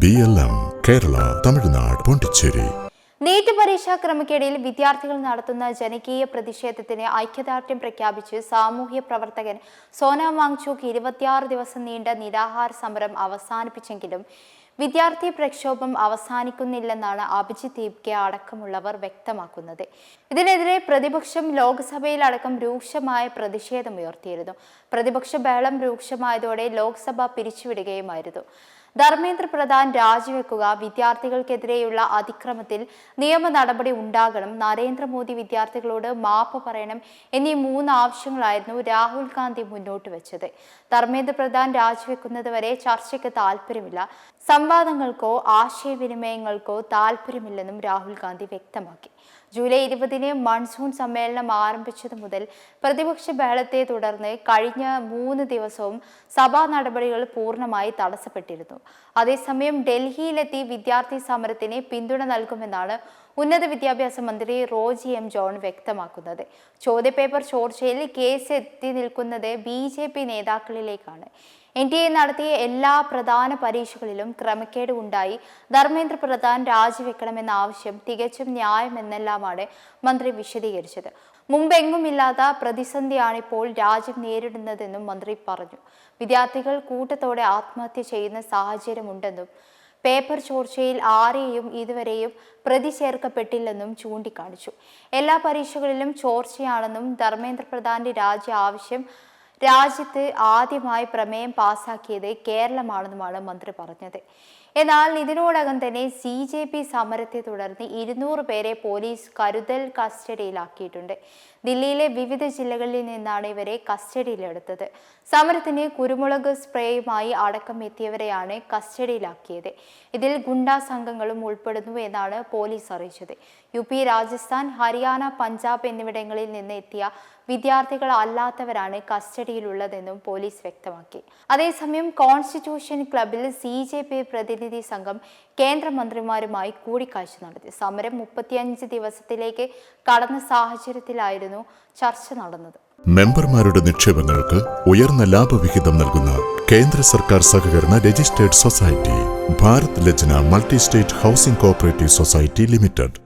BLM Kerala, Tamil Nadu, Pondicherry. NEET പരീക്ഷാ ക്രമക്കേടിൽ വിദ്യാർത്ഥികൾ നടത്തുന്ന ജനകീയ പ്രതിഷേധത്തിന് ഐക്യദാർഢ്യം പ്രഖ്യാപിച്ച് സാമൂഹ്യ പ്രവർത്തകൻ സോനം വാങ്ചുക് 26 ദിവസം നീണ്ട നിരാഹാര സമരം അവസാനിപ്പിച്ചെങ്കിലും വിദ്യാർത്ഥി പ്രക്ഷോഭം അവസാനിക്കുന്നില്ലെന്നാണ് അഭിജിത്ത് ദീപ്കെ അടക്കമുള്ളവർ വ്യക്തമാക്കുന്നത്. ഇതിനെതിരെ പ്രതിപക്ഷം ലോക്സഭയിലടക്കം രൂക്ഷമായ പ്രതിഷേധമുയർത്തിയിരുന്നു. പ്രതിപക്ഷ ബഹളം രൂക്ഷമായതോടെ ലോക്സഭ പിരിച്ചുവിടുകയുമായിരുന്നു. ധർമ്മേന്ദ്ര പ്രധാൻ രാജിവെക്കുക, വിദ്യാർത്ഥികൾക്കെതിരെയുള്ള അതിക്രമത്തിൽ നിയമ നടപടി ഉണ്ടാകണം, നരേന്ദ്രമോദി വിദ്യാർത്ഥികളോട് മാപ്പ് പറയണം എന്നീ 3 ആവശ്യങ്ങളായിരുന്നു രാഹുൽ ഗാന്ധി മുന്നോട്ട് വെച്ചത്. ധർമ്മേന്ദ്ര പ്രധാൻ രാജിവെക്കുന്നത് വരെ ചർച്ചയ്ക്ക് താല്പര്യമില്ല, സംവാദങ്ങൾക്കോ ആശയവിനിമയങ്ങൾക്കോ താല്പര്യമില്ലെന്നും രാഹുൽ ഗാന്ധി വ്യക്തമാക്കി. ജൂലൈ 20-ന് മൺസൂൺ സമ്മേളനം ആരംഭിച്ചതു മുതൽ പ്രതിപക്ഷ ബഹളത്തെ തുടർന്ന് കഴിഞ്ഞ 3 ദിവസവും സഭാ നടപടികൾ പൂർണ്ണമായി തടസ്സപ്പെട്ടിരുന്നു. അതേസമയം ഡൽഹിയിലെത്തി വിദ്യാർത്ഥി സമരത്തിന് പിന്തുണ നൽകുമെന്നാണ് ഉന്നത വിദ്യാഭ്യാസ മന്ത്രി റോജി എം ജോൺ വ്യക്തമാക്കുന്നത്. ചോദ്യപേപ്പർ ചോർച്ചയിൽ കേസ് എത്തി നിൽക്കുന്നത് BJP നേതാക്കളിലേക്കാണ്. NDA നടത്തിയ എല്ലാ പ്രധാന പരീക്ഷകളിലും ക്രമക്കേട് ഉണ്ടായി, ധർമ്മേന്ദ്ര പ്രധാൻ രാജിവെക്കണമെന്ന ആവശ്യം തികച്ചും ന്യായമെന്നെല്ലാമാണ് മന്ത്രി വിശദീകരിച്ചത്. മുമ്പെങ്ങുമില്ലാത്ത പ്രതിസന്ധിയാണിപ്പോൾ രാജ്യം നേരിടുന്നതെന്നും മന്ത്രി പറഞ്ഞു. വിദ്യാർത്ഥികൾ കൂട്ടത്തോടെ ആത്മഹത്യ ചെയ്യുന്ന സാഹചര്യമുണ്ടെന്നും പേപ്പർ ചോർച്ചയിൽ ആരെയും ഇതുവരെയും പ്രതി ചേർക്കപ്പെട്ടില്ലെന്നും ചൂണ്ടിക്കാണിച്ചു. എല്ലാ പരീക്ഷകളിലും ചോർച്ചയാണെന്നും ധർമ്മേന്ദ്ര പ്രധാന്റെ രാജി ആവശ്യം രാജ്യത്ത് ആദ്യമായി പ്രമേയം പാസാക്കിയത് കേരളമാണെന്നുമാണ് മന്ത്രി പറഞ്ഞത്. എന്നാൽ ഇതിനോടകം തന്നെ CJP സമരത്തെ തുടർന്ന് 200 പേരെ പോലീസ് കരുതൽ കസ്റ്റഡിയിലാക്കിയിട്ടുണ്ട്. ദില്ലിയിലെ വിവിധ ജില്ലകളിൽ നിന്നാണ് ഇവരെ കസ്റ്റഡിയിലെടുത്തത്. സമരത്തിന് കുരുമുളക് സ്പ്രേയുമായി അടക്കം എത്തിയവരെയാണ് കസ്റ്റഡിയിലാക്കിയത്. ഇതിൽ ഗുണ്ടാ സംഘങ്ങളും ഉൾപ്പെടുന്നു എന്നാണ് പോലീസ് അറിയിച്ചത്. UP, രാജസ്ഥാൻ, ഹരിയാന, പഞ്ചാബ് എന്നിവിടങ്ങളിൽ നിന്ന് എത്തിയ വിദ്യാർത്ഥികൾ അല്ലാത്തവരാണ് കസ്റ്റഡിയിലുള്ളതെന്നും പോലീസ് വ്യക്തമാക്കി. അതേസമയം കോൺസ്റ്റിറ്റ്യൂഷൻ ക്ലബിൽ CJP പ്രതിനിധി സംഘം കേന്ദ്രമന്ത്രിമാരുമായി കൂടിക്കാഴ്ച നടത്തി. സമരം 35 ദിവസത്തിലേക്ക് കടന്ന സാഹചര്യത്തിലായിരുന്നു ചർച്ച നടന്നത്. മെമ്പർമാരുടെ നിക്ഷേപങ്ങൾക്ക് ഉയർന്ന ലാഭവിഹിതം നൽകുന്ന കേന്ദ്ര സർക്കാർ സഹകരണ registered society Bharat Lajna multi state housing cooperative society limited.